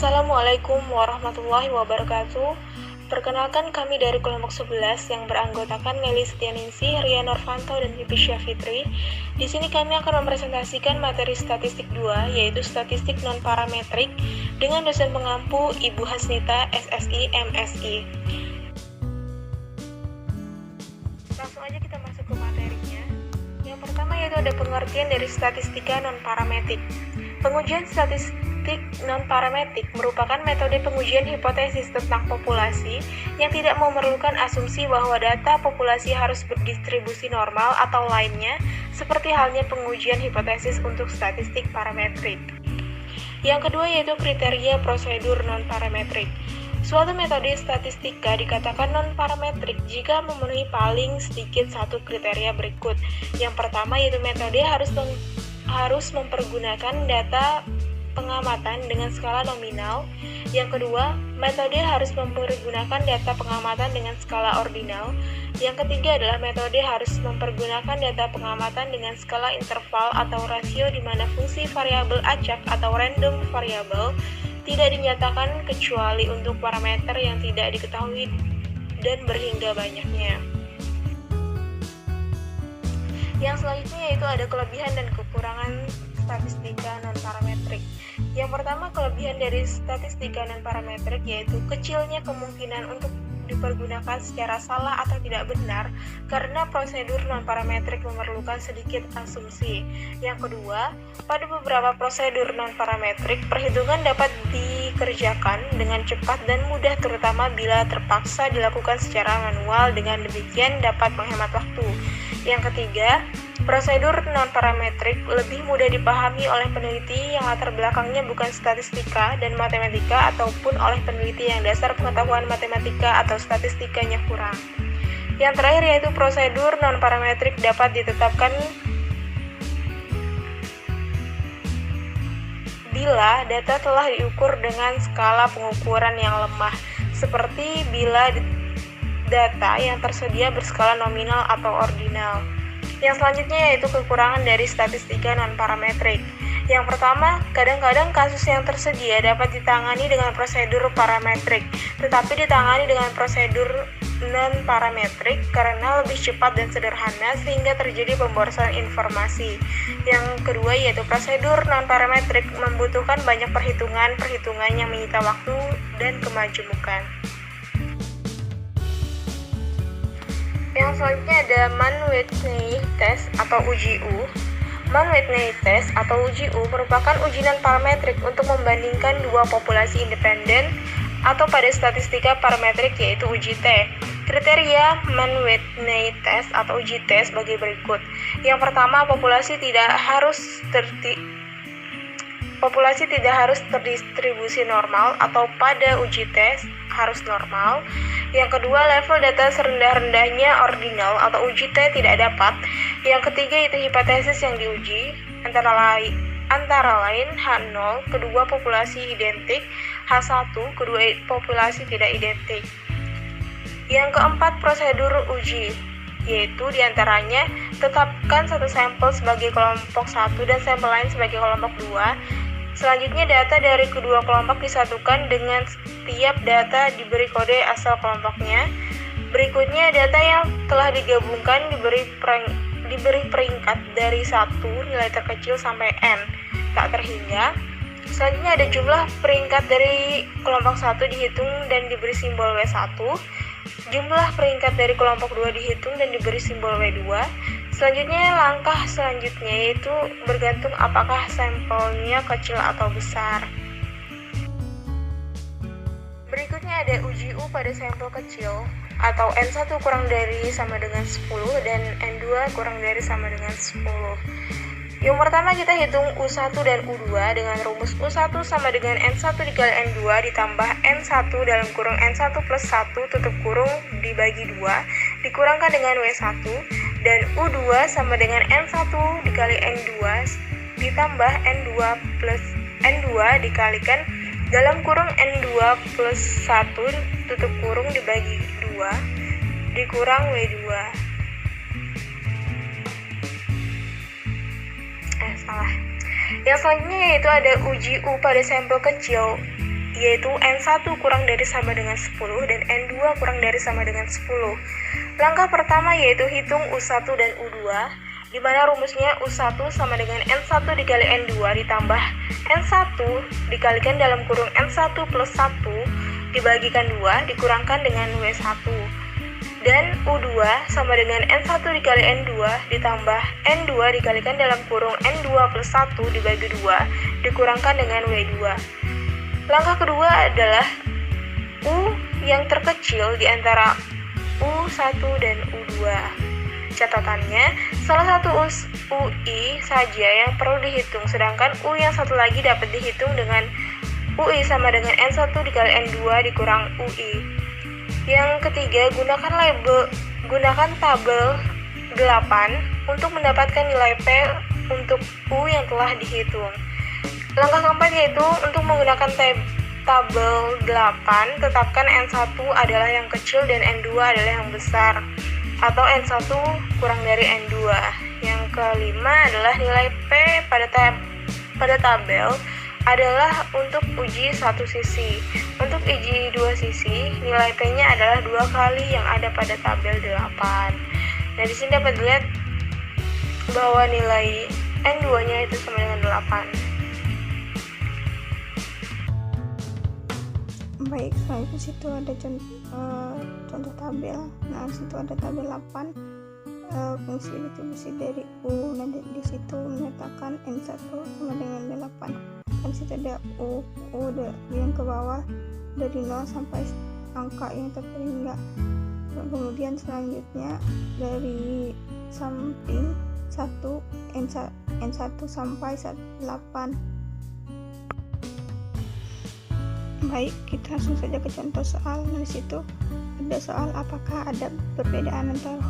Assalamualaikum warahmatullahi wabarakatuh. Perkenalkan, kami dari kelompok 11 yang beranggotakan Meli Setianingsih, Ria Norvanto, dan Pipi Syafitri. Di sini kami akan mempresentasikan materi statistik 2, yaitu statistik non-parametrik, dengan dosen pengampu Ibu Hasnita, SSI, MSI. Langsung aja kita masuk ke materinya. Yang pertama yaitu ada pengertian dari statistika non-parametrik. Pengujian statistik non-parametrik merupakan metode pengujian hipotesis tentang populasi yang tidak memerlukan asumsi bahwa data populasi harus berdistribusi normal atau lainnya, seperti halnya pengujian hipotesis untuk statistik parametrik. Yang kedua yaitu kriteria prosedur non-parametrik. Suatu metode statistika dikatakan non-parametrik jika memenuhi paling sedikit satu kriteria berikut. Yang pertama yaitu metode harus mempergunakan data pengamatan dengan skala nominal. Yang kedua, metode harus mempergunakan data pengamatan dengan skala ordinal. Yang ketiga adalah metode harus mempergunakan data pengamatan dengan skala interval atau rasio di mana fungsi variabel acak atau random variable tidak dinyatakan kecuali untuk parameter yang tidak diketahui dan berhingga banyaknya. Yang selanjutnya yaitu ada kelebihan dan kekurangan statistika non-parametrik. Yang pertama, kelebihan dari statistika non-parametrik yaitu kecilnya kemungkinan untuk dipergunakan secara salah atau tidak benar karena prosedur non-parametrik memerlukan sedikit asumsi. Yang kedua, pada beberapa prosedur non-parametrik, perhitungan dapat dikerjakan dengan cepat dan mudah terutama bila terpaksa dilakukan secara manual, dengan demikian dapat menghemat waktu. Yang ketiga, prosedur non-parametrik lebih mudah dipahami oleh peneliti yang latar belakangnya bukan statistika dan matematika ataupun oleh peneliti yang dasar pengetahuan matematika atau statistikanya kurang. Yang terakhir yaitu prosedur non-parametrik dapat ditetapkan bila data telah diukur dengan skala pengukuran yang lemah, seperti bila data yang tersedia berskala nominal atau ordinal. Yang selanjutnya yaitu kekurangan dari statistika non-parametrik. Yang pertama, kadang-kadang kasus yang tersedia dapat ditangani dengan prosedur parametrik, tetapi ditangani dengan prosedur non-parametrik karena lebih cepat dan sederhana sehingga terjadi pemborosan informasi. Yang kedua yaitu prosedur non-parametrik membutuhkan banyak perhitungan yang menyita waktu dan kemajemukan. Yang selanjutnya ada Mann-Whitney test atau UGU. Mann-Whitney test atau UGU merupakan uji non-parametrik untuk membandingkan dua populasi independen atau pada statistika parametrik yaitu uji T. Kriteria Mann-Whitney test atau uji T sebagai berikut. Yang pertama, populasi tidak harus terdistribusi normal atau pada uji tes harus normal. Yang kedua, level data serendah-rendahnya ordinal atau uji T tidak dapat. Yang ketiga itu hipotesis yang diuji, antara lain H0, kedua populasi identik, H1, kedua populasi tidak identik. Yang keempat, prosedur uji, yaitu diantaranya tetapkan satu sampel sebagai kelompok 1 dan sampel lain sebagai kelompok 2. Selanjutnya, data dari kedua kelompok disatukan dengan setiap data diberi kode asal kelompoknya. Berikutnya, data yang telah digabungkan diberi peringkat dari 1 nilai terkecil sampai n tak terhingga. Selanjutnya ada jumlah peringkat dari kelompok 1 dihitung dan diberi simbol W1. Jumlah peringkat dari kelompok 2 dihitung dan diberi simbol W2. Selanjutnya, langkah selanjutnya yaitu bergantung apakah sampelnya kecil atau besar. Berikutnya ada uji U pada sampel kecil atau N1 kurang dari sama dengan 10 dan N2 kurang dari sama dengan 10. Yang pertama kita hitung U1 dan U2 dengan rumus U1 sama dengan N1 dikali N2 ditambah N1 dalam kurung N1 plus 1 tutup kurung dibagi 2 dikurangkan dengan W1 dan U2 sama dengan N1 dikali N2 ditambah N2 plus N2 dikalikan dalam kurung N2 plus 1 tutup kurung dibagi 2 dikurang W2. Yang selanjutnya yaitu ada uji U pada sampel kecil yaitu N1 kurang dari sama dengan 10 dan N2 kurang dari sama dengan 10. Langkah pertama yaitu hitung U1 dan U2, di mana rumusnya U1 sama dengan N1 dikali N2 ditambah N1 dikalikan dalam kurung N1 plus 1 dibagikan 2 dikurangkan dengan W1. Dan U2 sama dengan N1 dikali N2 ditambah N2 dikalikan dalam kurung N2 plus 1 dibagi 2 dikurangkan dengan W2. Langkah kedua adalah U yang terkecil di antara U1 dan U2. Catatannya, salah satu UI saja yang perlu dihitung, sedangkan U yang satu lagi dapat dihitung dengan UI sama dengan N1 dikali N2 dikurang UI. Yang ketiga, gunakan tabel 8 untuk mendapatkan nilai P untuk U yang telah dihitung. Langkah keempat yaitu untuk menggunakan tabel 8, tetapkan N1 adalah yang kecil dan N2 adalah yang besar, atau N1 kurang dari N2. Yang kelima adalah nilai P pada tabel adalah untuk uji satu sisi. Untuk uji dua sisi, nilai P-nya adalah 2 kali yang ada pada tabel 8. Nah, di sini dapat dilihat bahwa nilai N2-nya itu sama dengan 8. Baik, di situ ada contoh tabel. Nah, di situ ada tabel 8, fungsi distribusi dari U. Nah, di situ menyatakan N1 sama dengan 8. Di situ ada U yang ke bawah dari 0 sampai angka yang terhingga. Kemudian selanjutnya dari samping 1 N1 sampai 8. Baik, kita langsung saja ke contoh soal. Di situ ada soal apakah ada perbedaan antara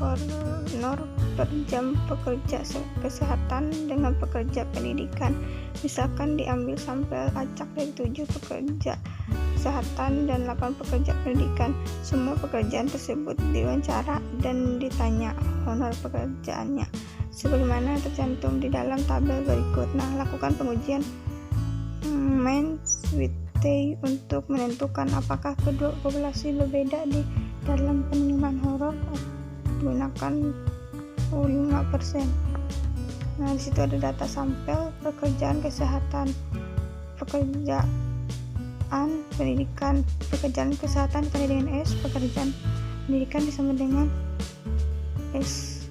honor per jam pekerja kesehatan dengan pekerja pendidikan. Misalkan diambil sampel acak dari 7 pekerja kesehatan dan 8 pekerja pendidikan. Semua pekerjaan tersebut diwawancara dan ditanya honor pekerjaannya sebagaimana tercantum di dalam tabel berikut. Nah, lakukan pengujian Mann-Whitney untuk menentukan apakah kedua populasi berbeda di dalam penerimaan honor. Gunakan 5%. Nah, di situ ada data sampel pekerjaan kesehatan, pekerjaan pendidikan. Pekerjaan kesehatan ditandai dengan S, pekerjaan pendidikan disama dengan S.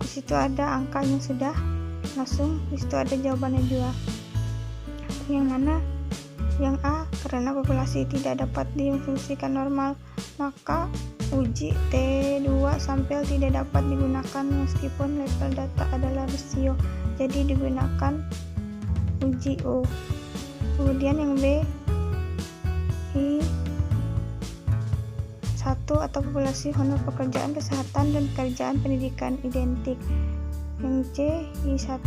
Di situ ada angkanya sudah langsung. Di situ ada jawabannya juga. Yang mana? Yang A, karena populasi tidak dapat difungsikan normal, maka uji T2 sampel tidak dapat digunakan meskipun level data adalah rasio, jadi digunakan uji U. Kemudian yang B, I1 atau populasi honor pekerjaan kesehatan dan pekerjaan pendidikan identik. Yang C, I1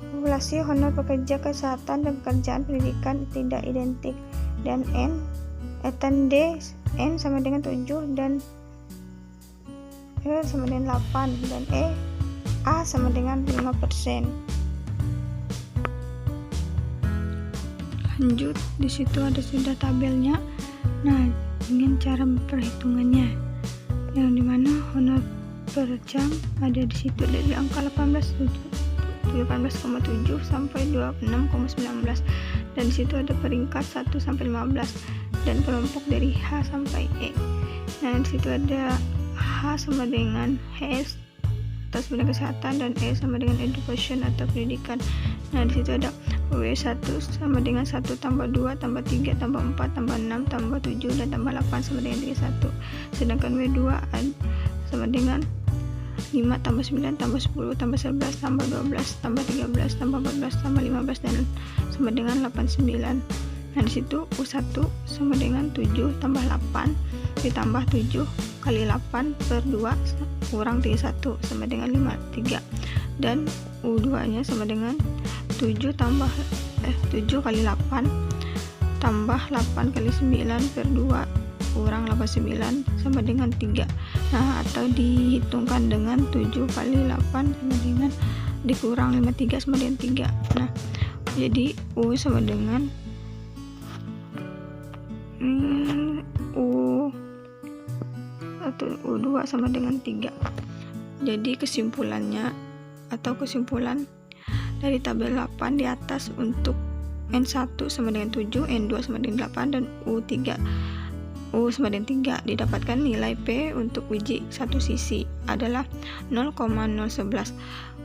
populasi honor pekerja kesehatan dan pekerjaan pendidikan tidak identik. Dan D, N sama dengan 7 dan E sama dengan 8 dan A sama dengan 5%. Lanjut, di situ ada sudah tabelnya. Nah, dengan cara perhitungannya, yang dimana honor per jam ada di situ dari angka 18,7 sampai 26,19 dan di situ ada peringkat 1 sampai 15 dan kelompok dari H sampai E. Nah, di situ ada H sama dengan HS atau sama dengan kesehatan dan E sama dengan education atau pendidikan. Nah, di situ ada W1 sama dengan 1 tambah 2 tambah 3 tambah 4 tambah 6 tambah 7 dan tambah 8 sama dengan 31. Sedangkan W2 sama dengan 5 tambah 9 tambah 10 tambah 11 tambah 12 tambah 13 tambah 14 tambah 15 dan sama dengan 89. Nah, di situ U1 sama dengan 7 tambah 8 ditambah 7 kali 8 per 2 kurang 31 sama dengan 53 dan U2 nya sama dengan 7 kali 8 tambah 8 kali 9 per 2 kurang 89 sama dengan 3. Nah, atau dihitungkan dengan 7 kali 8 sama dengan dikurang 53 sama dengan 3. Nah, jadi U sama dengan U1 U2 sama dengan 3. Jadi kesimpulan dari tabel 8 di atas untuk N1 sama dengan 7, N2 sama dengan 8, dan U sama dengan 3 didapatkan nilai P untuk uji satu sisi adalah 0,011.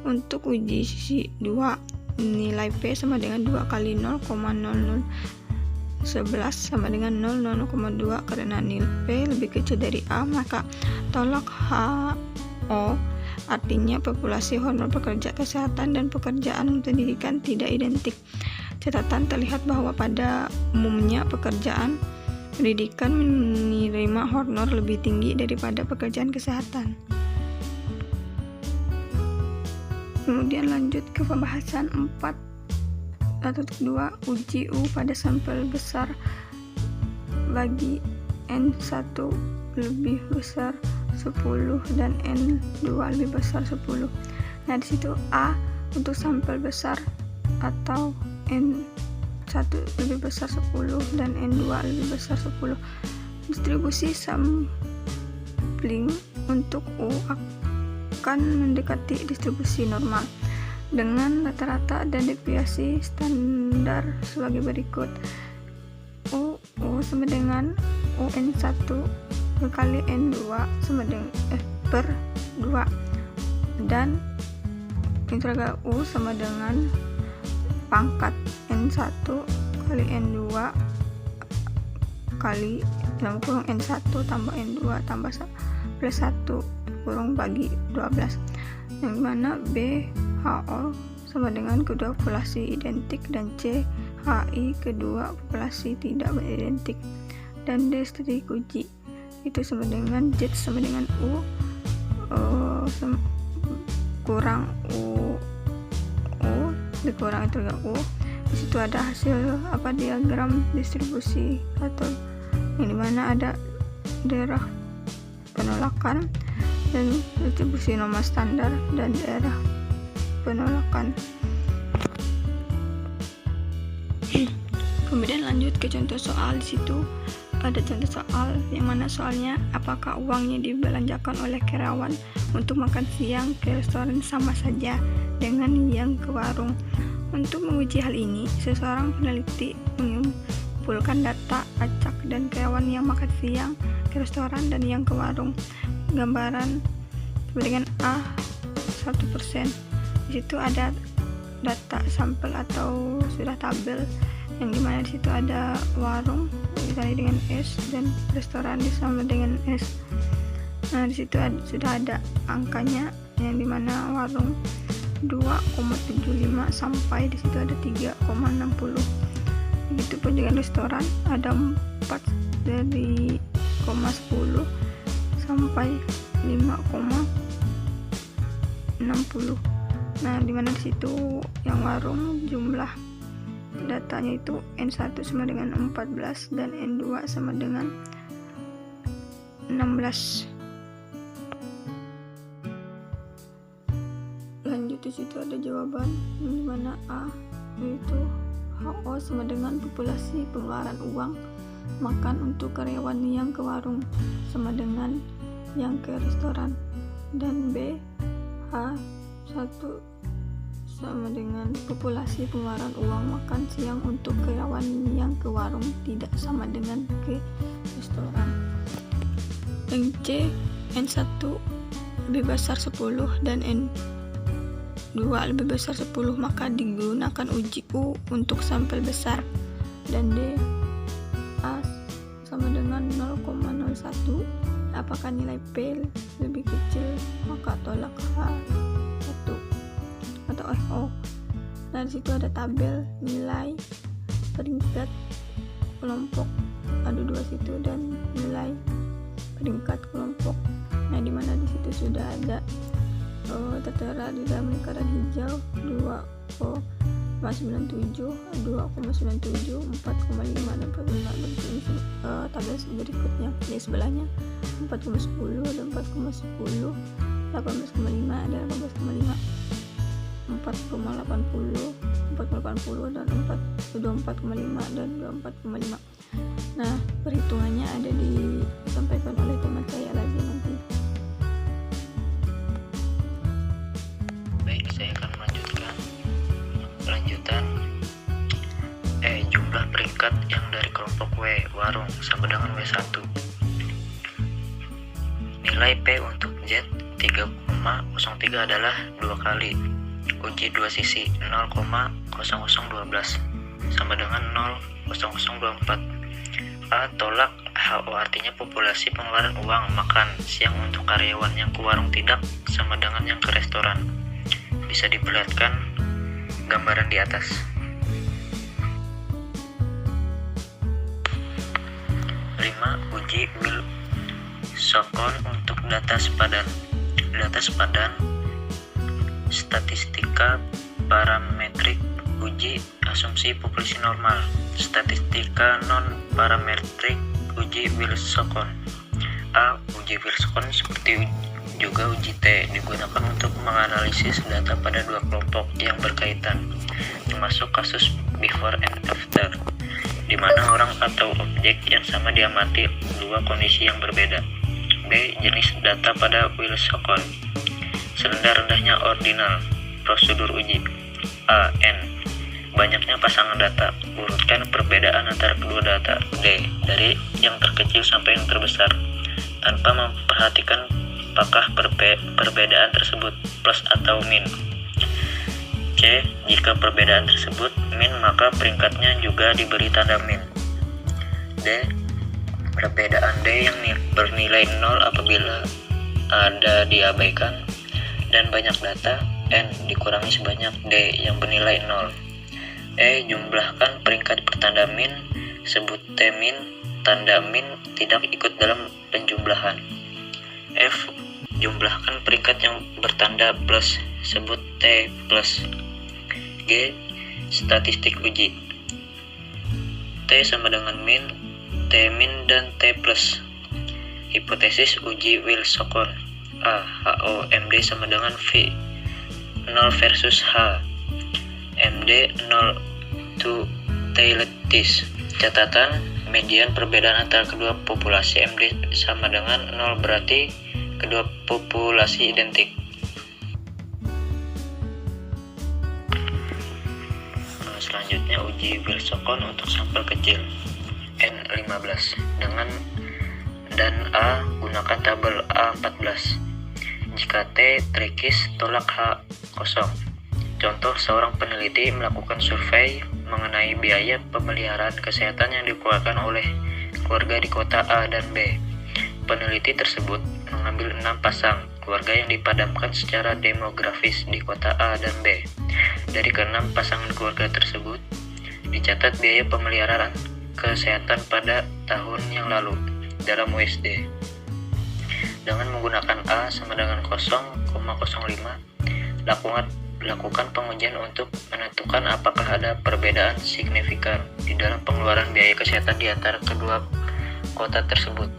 Untuk uji sisi 2 nilai P sama dengan 2 kali 0,0011 sama dengan 0,2. Karena nilai P lebih kecil dari A, maka tolak HO, artinya populasi honor pekerja kesehatan dan pekerjaan pendidikan tidak identik. Catatan terlihat bahwa pada umumnya pekerjaan pendidikan menerima honor lebih tinggi daripada pekerjaan kesehatan. Kemudian lanjut ke pembahasan 4.2 uji U pada sampel besar bagi N1 lebih besar 10 dan N2 lebih besar 10. Nah, di situ A untuk sampel besar atau N1 lebih besar 10 dan N2 lebih besar 10. Distribusi sampling untuk U akan mendekati distribusi normal dengan rata-rata dan deviasi standar sebagai berikut. U sama dengan UN1 kali N2 sama dengan per 2, dan integral U sama dengan pangkat N1 kali N2 kali dalam kurung N1 tambah N2 tambah plus 1 kurung bagi 12, yang dimana B HO sama dengan kedua populasi identik dan C HI kedua populasi tidak identik, dan D strategi uji itu sama dengan Z sama dengan U kurang U dikurang integral U. Di situ ada hasil diagram distribusi atau yang dimana ada daerah penolakan dan distribusi normal standar dan daerah penolakan. Kemudian lanjut ke contoh soal. Di situ ada contoh soal yang mana soalnya apakah uangnya dibelanjakan oleh karyawan untuk makan siang ke restoran sama saja dengan yang ke warung. Untuk menguji hal ini, seseorang peneliti mengumpulkan data acak dan karyawan yang makan siang ke restoran dan yang ke warung. Gambaran dengan A 1%. Di situ ada data sampel atau sudah tabel yang dimana di situ ada warung ditandai dengan S dan restoran disama dengan S. Nah, di situ sudah ada angkanya yang dimana warung 2,75 sampai di situ ada 3,60. Begitupun dengan restoran ada 4 dari 0,10 sampai 5,60. Nah, dimana di situ yang warung jumlah datanya itu N1 sama dengan 14 dan N2 sama dengan 16. Lanjut di situ ada jawaban yang dimana A yaitu HO sama dengan populasi pengeluaran uang makan untuk karyawan yang ke warung sama dengan yang ke restoran, dan B H1 sama dengan populasi pengeluaran uang makan siang untuk karyawan yang ke warung tidak sama dengan ke restoran. Yang C N1 lebih besar 10 dan N2 lebih besar 10, maka digunakan uji U untuk sampel besar, dan D A sama dengan 0,01. Apakah nilai P lebih kecil, maka tolak H1 atau FO. Nah, di situ ada tabel nilai peringkat kelompok, ada dua situ, dan nilai peringkat kelompok. Nah, di mana di situ sudah ada tertera di dalam lingkaran hijau 2,97, 2,97, 4,5 dan 4,5. Tabel berikutnya di sebelahnya 4,10 dan 4,10, 18,5 dan 18,5, 4,80 4,80 dan 24,5 dan 24,5. Nah, perhitungannya ada disampaikan oleh teman saya lagi nanti. Baik, saya akan melanjutkan jumlah peringkat yang dari kelompok W warung sama dengan W1. Nilai P untuk Z 3,03 adalah 2 kali uji dua sisi 0,0012 sama dengan 0,0024. A tolak HO artinya populasi pengeluaran uang makan siang untuk karyawan yang ke warung tidak sama dengan yang ke restoran. Bisa diperlihatkan gambaran di atas. 5. Uji Wilson untuk data sepadan. Data sepadan statistika parametrik, uji asumsi populasi normal, statistika non parametrik, uji Wilson. A. Uji Wilson seperti juga uji T digunakan untuk menganalisis data pada dua kelompok yang berkaitan, termasuk kasus before and after, di mana orang atau objek yang sama diamati dua kondisi yang berbeda. B. Jenis data pada Wilson. Serendah-rendahnya ordinal. Prosedur uji. A. N. Banyaknya pasangan data. Urutkan perbedaan antara kedua data. D. Dari yang terkecil sampai yang terbesar, tanpa memperhatikan apakah perbedaan tersebut plus atau min. C. Jika perbedaan tersebut min, maka peringkatnya juga diberi tanda min. D. Perbedaan D yang bernilai 0 apabila ada diabaikan dan banyak data. N. Dikurangi sebanyak D yang bernilai 0. E. Jumlahkan peringkat bertanda min, sebut T min. Tanda min tidak ikut dalam penjumlahan. F. Jumlahkan peringkat yang bertanda plus, sebut T plus. G. Statistik uji. T sama dengan min, T min dan T plus. Hipotesis uji Wilson. A. HO MD sama dengan V 0 versus H MD 0 to Taylor-Tis. Catatan, median perbedaan antara kedua populasi MD sama dengan 0 berarti kedua populasi identik. Selanjutnya uji Wilson untuk sampel kecil N15 dan A gunakan tabel A14. Jika T trikis, tolak H kosong. Contoh, seorang peneliti melakukan survei mengenai biaya pemeliharaan kesehatan yang dikeluarkan oleh keluarga di kota A dan B. Peneliti tersebut mengambil 6 pasang keluarga yang dipadamkan secara demografis di kota A dan B. Dari ke-6 pasangan keluarga tersebut, dicatat biaya pemeliharaan kesehatan pada tahun yang lalu dalam USD. Dengan menggunakan A sama dengan 0,05, lakukan pengujian untuk menentukan apakah ada perbedaan signifikan di dalam pengeluaran biaya kesehatan di antara kedua kota tersebut.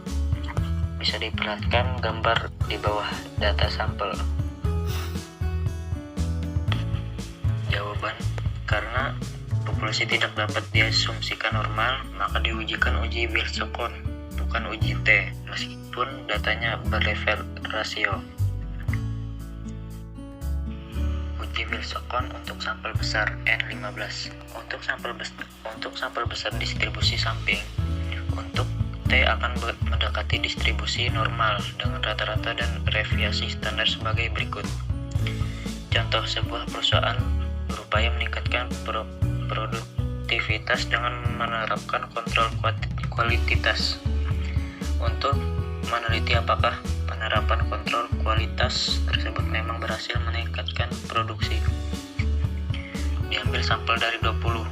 Bisa diperlihatkan gambar di bawah data sampel. Jawaban, karena populasi tidak dapat diasumsikan normal, maka diujikan uji Wilson, bukan uji T, meskipun datanya berlevel rasio. Uji Wilson untuk sampel besar N15. Untuk sampel besar distribusi samping, untuk T akan mendekati distribusi normal dengan rata-rata dan deviasi standar sebagai berikut. Contoh, sebuah perusahaan berupaya meningkatkan produktivitas dengan menerapkan kontrol kualitas. Untuk meneliti apakah penerapan kontrol kualitas tersebut memang berhasil meningkatkan produksi, diambil sampel dari 20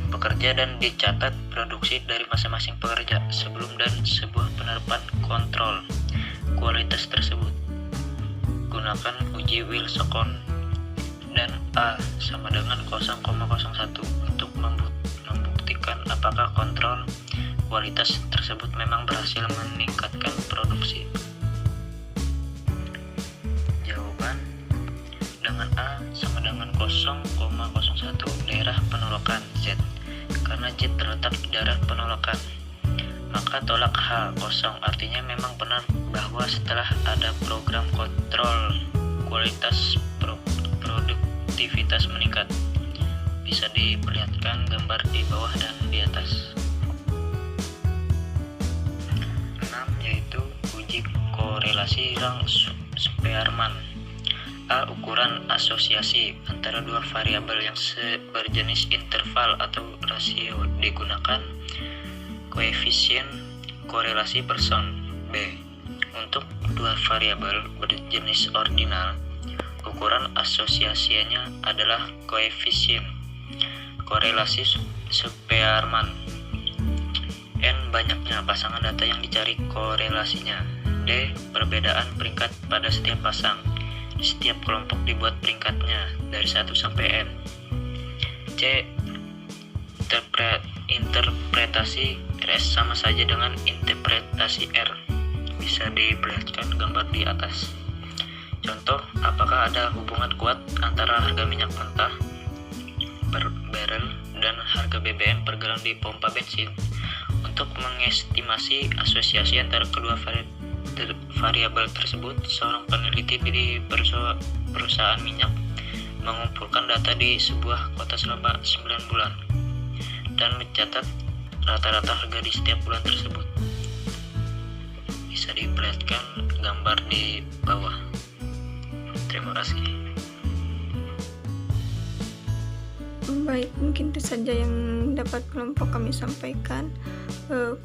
pekerja dan dicatat produksi dari masing-masing pekerja sebelum dan sebuah penerapan kontrol kualitas tersebut. Gunakan uji Wilson dan A sama dengan 0,01 untuk membuktikan apakah kontrol kualitas tersebut memang berhasil meningkatkan produksi. Jawaban, dengan A sama dengan 0,01, D daerah penolakan Z, karena Z terletak di daerah penolakan. Maka tolak H kosong, artinya memang benar bahwa setelah ada program kontrol kualitas produktivitas meningkat. Bisa diperlihatkan gambar di bawah dan di atas. 6 yaitu uji korelasi Rang-Spearman. A. Ukuran asosiasi antara dua variabel yang berjenis interval atau rasio digunakan koefisien korelasi Person. B. Untuk dua variabel berjenis ordinal, ukuran asosiasinya adalah koefisien korelasi Spearman. N. Banyaknya pasangan data yang dicari korelasinya. D. Perbedaan peringkat pada setiap pasang. Di setiap kelompok dibuat peringkatnya dari 1 sampai N. C. Interpretasi RS sama saja dengan interpretasi R. Bisa diperlihatkan gambar di atas. Contoh, apakah ada hubungan kuat antara harga minyak mentah per barrel dan harga BBM per galon di pompa bensin? Untuk mengestimasi asosiasi antara kedua variabel tersebut, seorang peneliti di perusahaan minyak mengumpulkan data di sebuah kota selama 9 bulan dan mencatat rata-rata harga di setiap bulan tersebut. Bisa diperlihatkan gambar di bawah. Terima kasih. Baik, mungkin itu saja yang dapat kelompok kami sampaikan.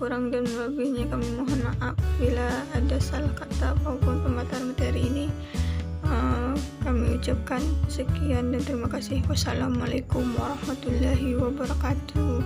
Kurang dan lebihnya kami mohon maaf bila ada salah kata maupun pemaparan materi ini. Kami ucapkan sekian dan terima kasih. Wassalamualaikum warahmatullahi wabarakatuh.